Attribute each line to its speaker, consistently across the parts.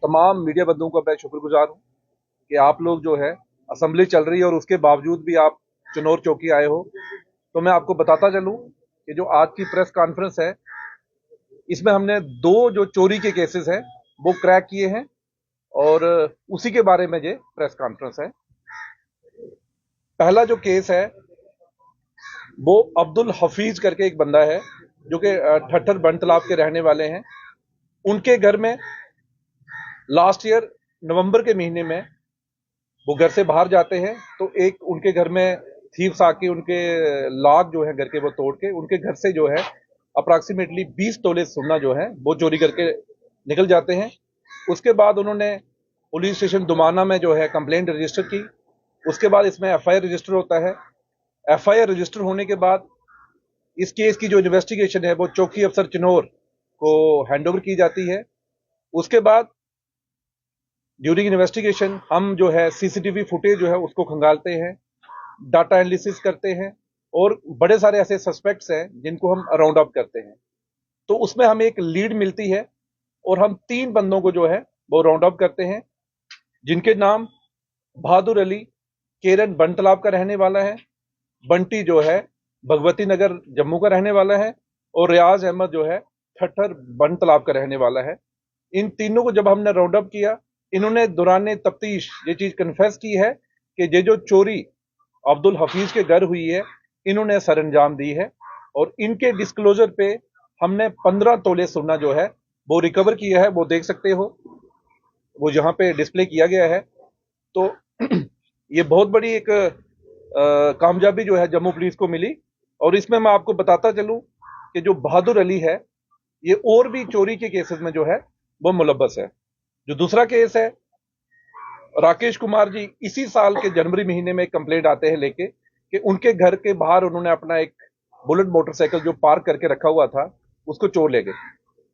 Speaker 1: तमाम मीडिया बंधुओं का मैं शुक्रगुजार हूँ कि आप लोग जो है असेंबली चल रही है और उसके बावजूद भी आप चिनौर चौकी आए हो। तो मैं आपको बताता चलूं कि जो आज की प्रेस कॉन्फ्रेंस है, इसमें हमने दो जो चोरी के केसेस हैं वो क्रैक किए हैं और उसी के बारे में ये प्रेस कॉन्फ्रेंस है। पहला जो केस है वो अब्दुल हफीज करके एक बंदा है जो कि ठट्ठर बन तालाब के रहने वाले हैं। उनके घर में लास्ट ईयर नवंबर के महीने में वो घर से बाहर जाते हैं तो एक उनके घर में थीव्स आके उनके लॉक जो है घर के वो तोड़ के उनके घर से जो है अप्रॉक्सीमेटली 20 तोले सोना जो है वो चोरी करके निकल जाते हैं। उसके बाद उन्होंने पुलिस स्टेशन दुमाना में जो है कंप्लेंट रजिस्टर की। उसके बाद इसमें एफआईआर रजिस्टर होता है। एफआईआर रजिस्टर होने के बाद इस केस की जो इन्वेस्टिगेशन है वो चौकी अफसर चिनौर को हैंडओवर की जाती है। उसके बाद ड्यूरिंग इन्वेस्टिगेशन हम जो है सीसीटीवी फुटेज जो है उसको खंगालते हैं, डाटा एनालिसिस करते हैं और बड़े सारे ऐसे सस्पेक्ट्स हैं जिनको हम राउंड अप करते हैं। तो उसमें हमें एक लीड मिलती है और हम 3 बंदों को जो है वो राउंड अप करते हैं, जिनके नाम बहादुर अली केरन बन तालाब का रहने वाला है, बंटी जो है भगवती नगर जम्मू का रहने वाला है और रियाज अहमद जो है ठट्ठर बन तालाब का रहने वाला है। इन तीनों को जब हमने राउंड अप किया, इन्होंने दौरान तफ्तीश ये चीज कन्फेस की है कि ये जो चोरी अब्दुल हफीज के घर हुई है इन्होंने सरंजाम दी है और इनके डिस्क्लोजर पे हमने 15 तोले सोना जो है वो रिकवर किया है। वो देख सकते हो, वो यहाँ पे डिस्प्ले किया गया है। तो ये बहुत बड़ी एक कामयाबी जो है जम्मू पुलिस को मिली। और इसमें मैं आपको बताता चलूं कि जो बहादुर अली है ये और भी चोरी के केसेस में जो है वो मुलव्वस है। जो दूसरा केस है, राकेश कुमार जी इसी साल के जनवरी महीने में एक कंप्लेंट आते हैं लेके कि उनके घर के बाहर उन्होंने अपना एक बुलेट मोटरसाइकिल जो पार्क करके रखा हुआ था उसको चोर ले गए।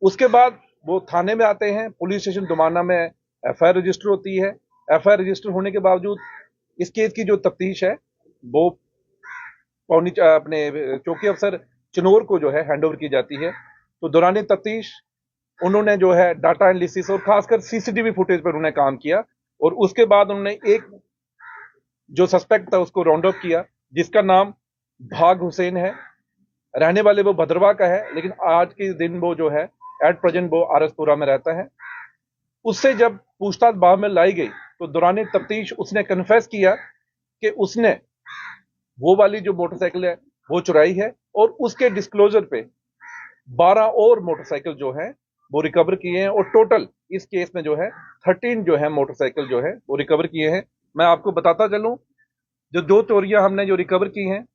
Speaker 1: उसके बाद वो थाने में आते हैं, पुलिस स्टेशन दुमाना में एफआईआर रजिस्टर होती है। एफआईआर रजिस्टर होने के बावजूद इस केस की जो तफ्तीश है वो पौनी अपने चौकी अफसर चिनौर को जो है हैंडओवर की जाती है। तो दौरान तफ्तीश उन्होंने जो है डाटा एनालिसिस और खासकर सीसीटीवी फुटेज पर उन्होंने काम किया और उसके बाद उन्होंने एक जो सस्पेक्ट था उसको राउंड अप किया, जिसका नाम भाग हुसैन है। रहने वाले वो भद्रवा का है, लेकिन आज के दिन वो जो है एट प्रेजेंट वो आरसपुरा में रहता है। उससे जब पूछताछ बाद में लाई गई तो दौरान तफ्तीश उसने कन्फेस किया कि उसने वो वाली जो मोटरसाइकिल है वो चुराई है और उसके डिस्क्लोजर पे 12 और मोटरसाइकिल जो है वो रिकवर किए हैं और टोटल इस केस में जो है 13 जो है मोटरसाइकिल जो है वो रिकवर किए हैं। मैं आपको बताता चलूं, जो 2 चोरियां हमने जो रिकवर की हैं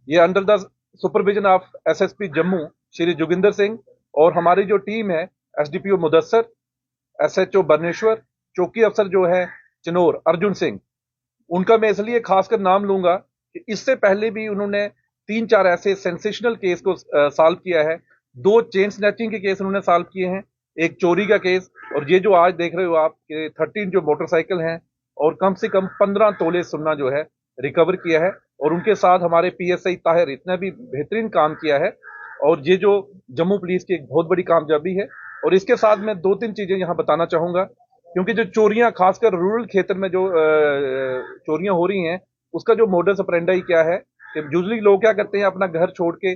Speaker 1: ये under the supervision of SSP Jammu Shri Joginder Singh और हमारी जो टीम है एसडीपीओ मुदस्सर, एसएचओ बरनेश्वर, चौकी अफसर जो है चिनौर अर्जुन सिंह, उनका मैं इसलिए खासकर नाम लूंगा कि इससे पहले भी उन्होंने 3-4 ऐसे सेंसेशनल केस को सॉल्व किया है। 2 चेन स्नैचिंग के केस उन्होंने सॉल्व किए हैं, एक चोरी का केस और ये जो आज देख रहे हो आप कि 13 जो मोटरसाइकिल हैं और कम से कम 15 तोले सोना जो है रिकवर किया है। और उनके साथ हमारे पीएसआई ताहिर इतने भी बेहतरीन काम किया है और ये जो जम्मू पुलिस की एक बहुत बड़ी कामयाबी है। और इसके साथ मैं 2-3 चीजें यहां बताना चाहूंगा, क्योंकि जो चोरियां खासकर रूरल क्षेत्र में जो चोरियां हो रही हैं उसका जो मोडस ऑपरेंडी क्या है कि यूजुअली लोग क्या करते हैं अपना घर छोड़ के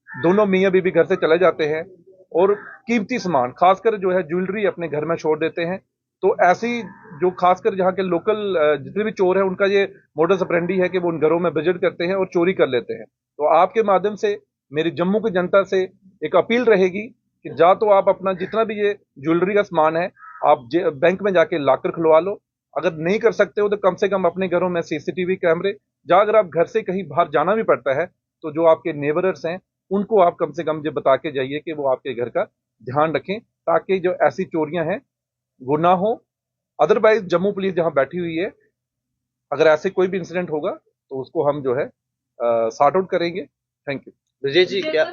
Speaker 1: दोनों मियां बीबी घर से चले जाते हैं और कीमती सामान खासकर जो है ज्वेलरी अपने घर में छोड़ देते हैं। तो ऐसी जो खासकर जहाँ के लोकल जितने भी चोर हैं उनका ये मोडस ऑपरेंडी है कि वो उन घरों में विजिट करते हैं और चोरी कर लेते हैं। तो आपके माध्यम से मेरी जम्मू की जनता से एक अपील रहेगी कि जा तो आप अपना जितना भी ये ज्वेलरी का सामान है आप बैंक में जाके लॉकर खुलवा लो। अगर नहीं कर सकते हो तो कम से कम अपने घरों में सीसीटीवी कैमरे, या अगर आप घर से कहीं बाहर जाना भी पड़ता है तो जो आपके नेबरर्स हैं उनको आप कम से कम ये बता के जाइए कि वो आपके घर का ध्यान रखें ताकि जो ऐसी चोरियां हैं वो ना हो। अदरवाइज जम्मू पुलिस जहां बैठी हुई है, अगर ऐसे कोई भी इंसिडेंट होगा तो उसको हम जो है सॉर्ट आउट करेंगे। Thank you.
Speaker 2: विजय जी, क्या